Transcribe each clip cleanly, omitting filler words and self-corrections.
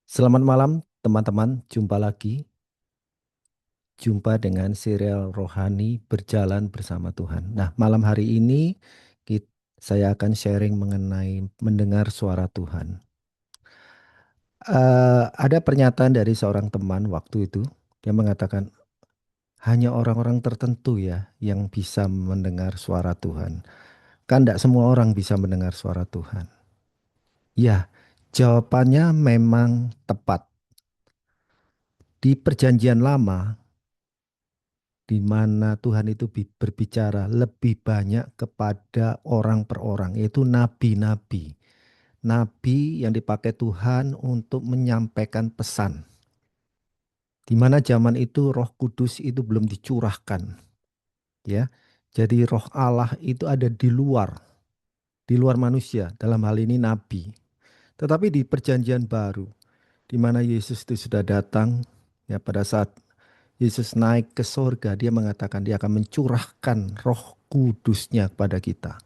Selamat malam teman-teman, jumpa lagi. Jumpa dengan serial Rohani Berjalan Bersama Tuhan. Nah, malam hari ini saya akan sharing mengenai mendengar suara Tuhan. Ada pernyataan dari seorang teman waktu itu, dia mengatakan, hanya orang-orang tertentu ya yang bisa mendengar suara Tuhan. Kan tidak semua orang bisa mendengar suara Tuhan. Ya, jawabannya memang tepat. Di perjanjian lama, di mana Tuhan itu berbicara lebih banyak kepada orang per orang, yaitu nabi-nabi. Nabi yang dipakai Tuhan untuk menyampaikan pesan. Di mana zaman itu Roh Kudus itu belum dicurahkan, ya. Jadi Roh Allah itu ada di luar manusia, dalam hal ini nabi. Tetapi di perjanjian baru, di mana Yesus itu sudah datang, ya pada saat Yesus naik ke sorga, dia mengatakan dia akan mencurahkan Roh Kudusnya kepada kita.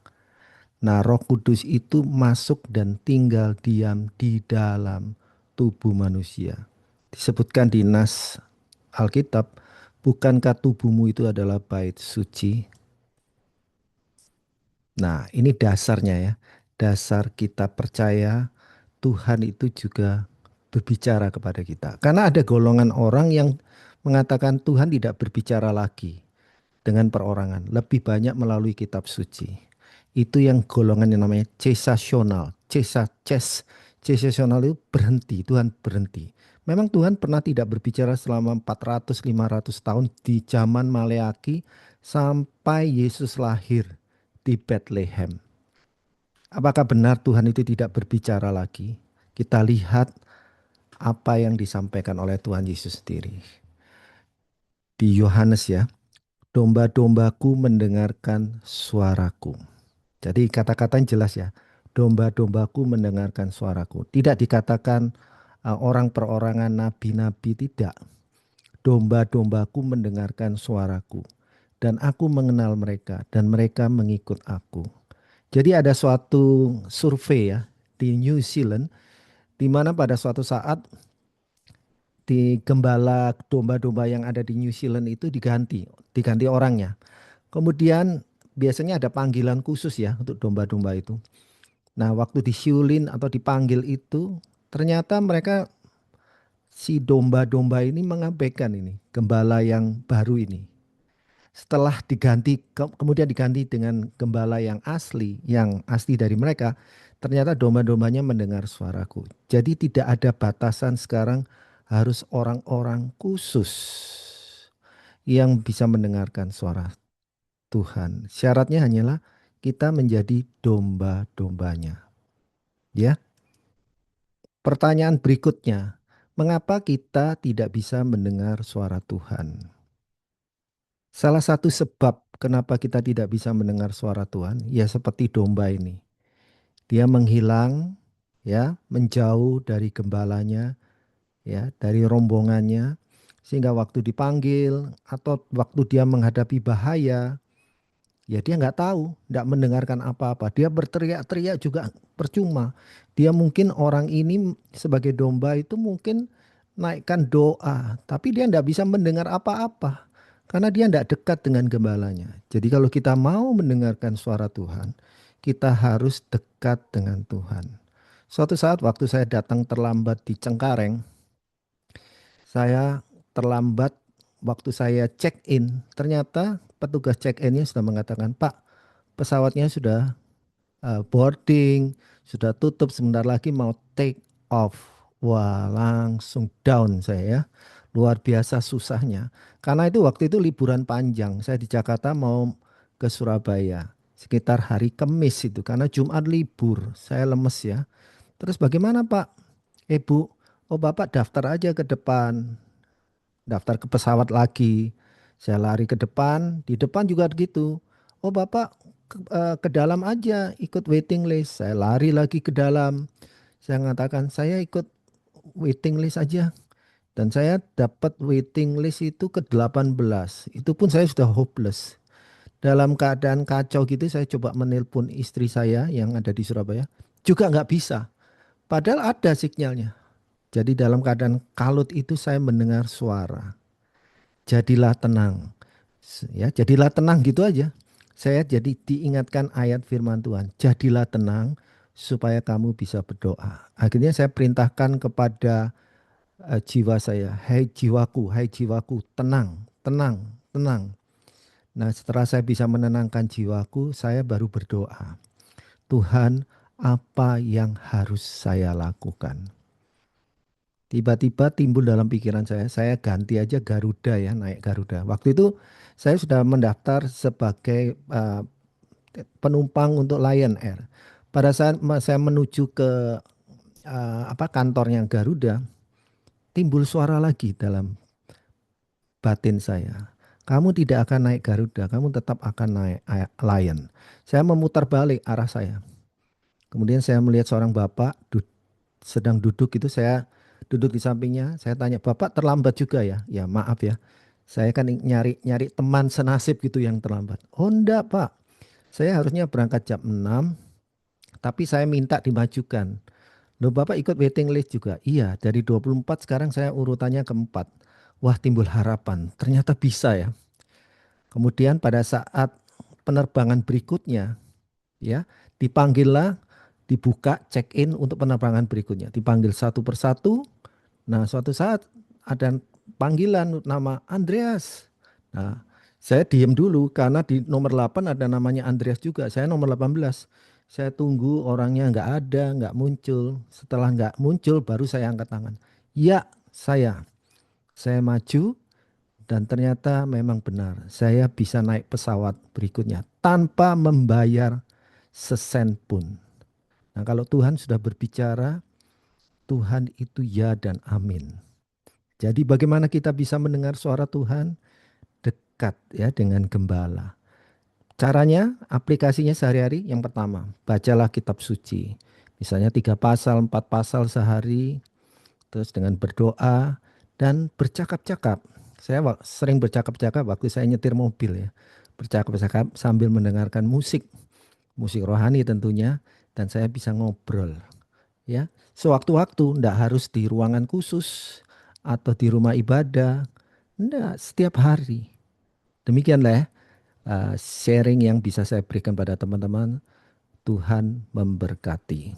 Nah, Roh Kudus itu masuk dan tinggal diam di dalam tubuh manusia. Disebutkan di nas Alkitab, bukankah tubuhmu itu adalah bait suci? Nah, ini dasarnya ya. Dasar kita percaya Tuhan itu juga berbicara kepada kita. Karena ada golongan orang yang mengatakan Tuhan tidak berbicara lagi dengan perorangan, lebih banyak melalui kitab suci. Itu yang golongan yang namanya cesasional. Cesasional itu berhenti, Tuhan berhenti. Memang Tuhan pernah tidak berbicara selama 400-500 tahun di zaman Maleaki sampai Yesus lahir di Bethlehem. Apakah benar Tuhan itu tidak berbicara lagi? Kita lihat apa yang disampaikan oleh Tuhan Yesus sendiri. Di Yohanes ya, domba-dombaku mendengarkan suaraku. Jadi kata-katanya jelas ya. Domba-dombaku mendengarkan suaraku. Tidak dikatakan orang perorangan nabi-nabi, tidak. Domba-dombaku mendengarkan suaraku. Dan aku mengenal mereka dan mereka mengikut aku. Jadi ada suatu survei ya di New Zealand di mana pada suatu saat di gembala domba-domba yang ada di New Zealand itu diganti orangnya. Kemudian biasanya ada panggilan khusus ya untuk domba-domba itu. Nah, waktu disiulin atau dipanggil itu, ternyata mereka si domba-domba ini mengabaikan ini, gembala yang baru ini. Setelah kemudian diganti dengan gembala yang asli dari mereka, ternyata domba-dombanya mendengar suaraku. Jadi tidak ada batasan sekarang harus orang-orang khusus yang bisa mendengarkan suara Tuhan. Syaratnya hanyalah kita menjadi domba-dombanya. Ya. Pertanyaan berikutnya, mengapa kita tidak bisa mendengar suara Tuhan? Salah satu sebab kenapa kita tidak bisa mendengar suara Tuhan, ya seperti domba ini. Dia menghilang, ya, menjauh dari gembalanya, ya, dari rombongannya, sehingga waktu dipanggil atau waktu dia menghadapi bahaya, ya dia nggak tahu, nggak mendengarkan apa-apa. Dia berteriak-teriak juga percuma. Dia mungkin orang ini sebagai domba itu mungkin naikkan doa, tapi dia nggak bisa mendengar apa-apa. Karena dia nggak dekat dengan gembalanya. Jadi kalau kita mau mendengarkan suara Tuhan, kita harus dekat dengan Tuhan. Suatu saat waktu saya datang terlambat di Cengkareng, saya terlambat waktu saya check in. Ternyata petugas check innya sudah mengatakan, Pak, pesawatnya sudah boarding, sudah tutup, sebentar lagi mau take off. Wah, langsung down saya ya. Luar biasa susahnya. Karena itu waktu itu liburan panjang. Saya di Jakarta mau ke Surabaya. Sekitar hari Kamis itu. Karena Jumat libur. Saya lemes ya. Terus bagaimana Pak? Bu, oh Bapak daftar aja ke depan. Daftar ke pesawat lagi. Saya lari ke depan, di depan juga gitu. Oh Bapak ke dalam aja, ikut waiting list. Saya lari lagi ke dalam. Saya mengatakan saya ikut waiting list aja. Dan saya dapat waiting list itu ke 18. Itu pun saya sudah hopeless. Dalam keadaan kacau gitu saya coba menelpon istri saya yang ada di Surabaya. Juga nggak bisa. Padahal ada sinyalnya. Jadi dalam keadaan kalut itu saya mendengar suara, jadilah tenang. Ya, jadilah tenang gitu aja. Saya jadi diingatkan ayat firman Tuhan, jadilah tenang supaya kamu bisa berdoa. Akhirnya saya perintahkan kepada jiwa saya, hai jiwaku, tenang, tenang, tenang. Nah, setelah saya bisa menenangkan jiwaku, saya baru berdoa. Tuhan, apa yang harus saya lakukan? Tiba-tiba timbul dalam pikiran saya ganti aja Garuda ya, naik Garuda. Waktu itu saya sudah mendaftar sebagai penumpang untuk Lion Air. Pada saat saya menuju ke kantornya Garuda, timbul suara lagi dalam batin saya. Kamu tidak akan naik Garuda, kamu tetap akan naik Lion. Saya memutar balik arah saya. Kemudian saya melihat seorang bapak sedang duduk itu, saya duduk di sampingnya. Saya tanya, "Bapak terlambat juga ya?" "Ya, maaf ya. Saya kan nyari teman senasib gitu yang terlambat." "Oh, enggak, Pak. Saya harusnya berangkat jam 6, tapi saya minta dimajukan." "Loh, Bapak ikut waiting list juga?" "Iya, dari 24 sekarang saya urutannya keempat." Wah, timbul harapan. Ternyata bisa ya. Kemudian pada saat penerbangan berikutnya, ya, dipanggillah, dibuka check-in untuk penerbangan berikutnya. Dipanggil satu persatu. Nah, suatu saat ada panggilan nama Andreas. Nah, saya diem dulu karena di nomor 8 ada namanya Andreas juga. Saya nomor 18. Saya tunggu orangnya nggak ada, nggak muncul. Setelah nggak muncul, baru saya angkat tangan. Ya, saya. Saya maju dan ternyata memang benar. Saya bisa naik pesawat berikutnya tanpa membayar sesen pun. Nah, kalau Tuhan sudah berbicara, Tuhan itu ya dan amin. Jadi bagaimana kita bisa mendengar suara Tuhan? Dekat ya dengan gembala. Caranya, aplikasinya sehari-hari. Yang pertama, bacalah kitab suci. Misalnya 3 pasal, 4 pasal sehari. Terus dengan berdoa dan bercakap-cakap. Saya sering bercakap-cakap waktu saya nyetir mobil ya. Bercakap-cakap sambil mendengarkan musik. Musik rohani tentunya. Dan saya bisa ngobrol. Ya, sewaktu-waktu, enggak harus di ruangan khusus atau di rumah ibadah. Enggak, setiap hari. Demikianlah ya, sharing yang bisa saya berikan pada teman-teman. Tuhan memberkati.